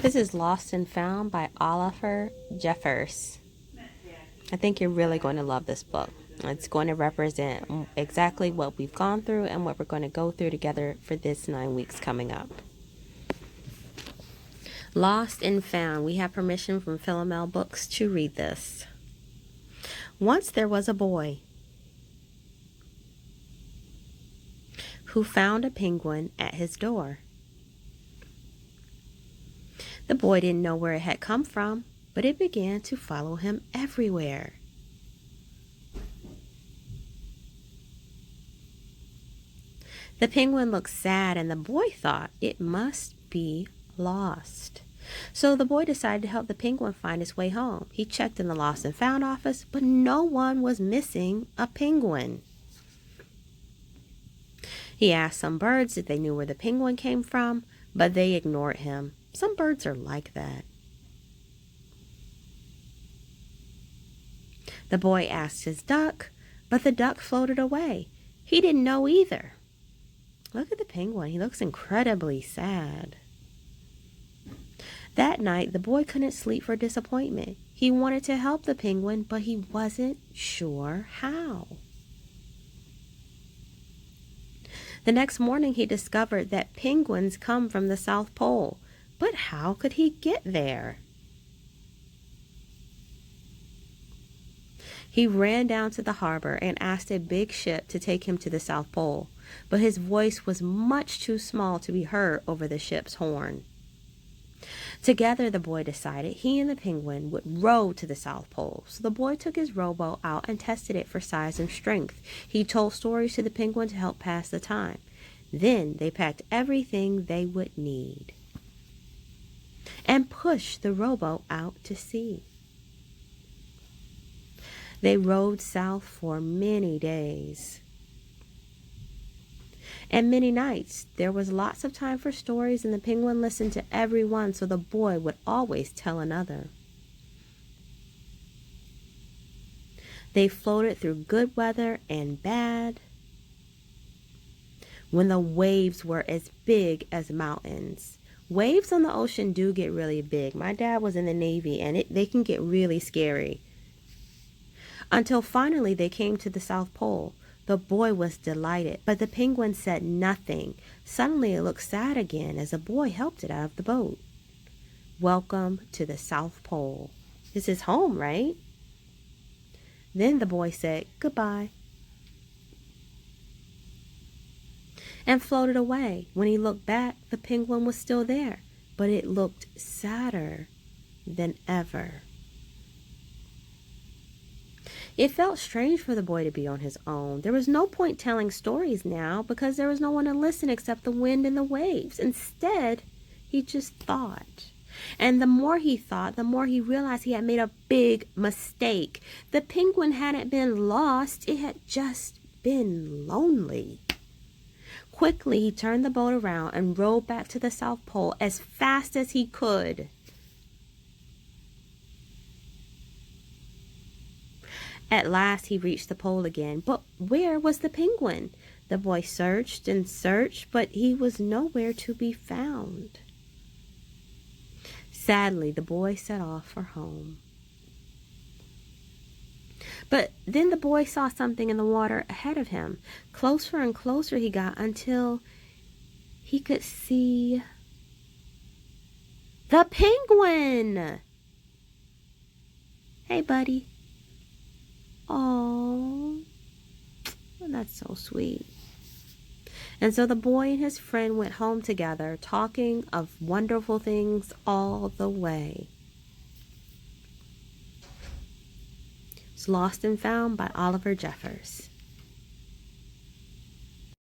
This is Lost and Found by Oliver Jeffers. I think you're really going to love this book. It's going to represent exactly what we've gone through and what we're going to go through together for this 9 weeks coming up. Lost and Found. We have permission from Philomel Books to read this. Once there was a boy who found a penguin at his door. The boy didn't know where it had come from, but it began to follow him everywhere. The penguin looked sad, and the boy thought it must be lost. So the boy decided to help the penguin find his way home. He checked in the Lost and Found office, but no one was missing a penguin. He asked some birds if they knew where the penguin came from, but they ignored him. Some birds are like that. The boy asked his duck, but the duck floated away. He didn't know either. Look at the penguin. He looks incredibly sad. That night, the boy couldn't sleep for disappointment. He wanted to help the penguin, but he wasn't sure how. The next morning, he discovered that penguins come from the South Pole. But how could he get there? He ran down to the harbor and asked a big ship to take him to the South Pole, but his voice was much too small to be heard over the ship's horn. Together, the boy decided he and the penguin would row to the South Pole. So the boy took his rowboat out and tested it for size and strength. He told stories to the penguin to help pass the time. Then they packed everything they would need and pushed the rowboat out to sea. They rowed south for many days and many nights. There was lots of time for stories, and the penguin listened to every one, so the boy would always tell another. They floated through good weather and bad, when the waves were as big as mountains. Waves on the ocean do get really big. My dad was in the Navy, and they can get really scary. Until finally they came to the South Pole. The boy was delighted, but the penguin said nothing. Suddenly it looked sad again as the boy helped it out of the boat. Welcome to the South Pole. This is home, right? Then the boy said goodbye and floated away. When he looked back, the penguin was still there, but it looked sadder than ever. It felt strange for the boy to be on his own. There was no point telling stories now because there was no one to listen except the wind and the waves. Instead, he just thought. And the more he thought, the more he realized he had made a big mistake. The penguin hadn't been lost. It had just been lonely. Quickly, he turned the boat around and rowed back to the South Pole as fast as he could. At last, he reached the pole again. But where was the penguin? The boy searched and searched, but he was nowhere to be found. Sadly, the boy set off for home. But then the boy saw something in the water ahead of him. Closer and closer he got until he could see the penguin. Hey, buddy. Oh, that's so sweet. And so the boy and his friend went home together, talking of wonderful things all the way. It's Lost and Found by Oliver Jeffers.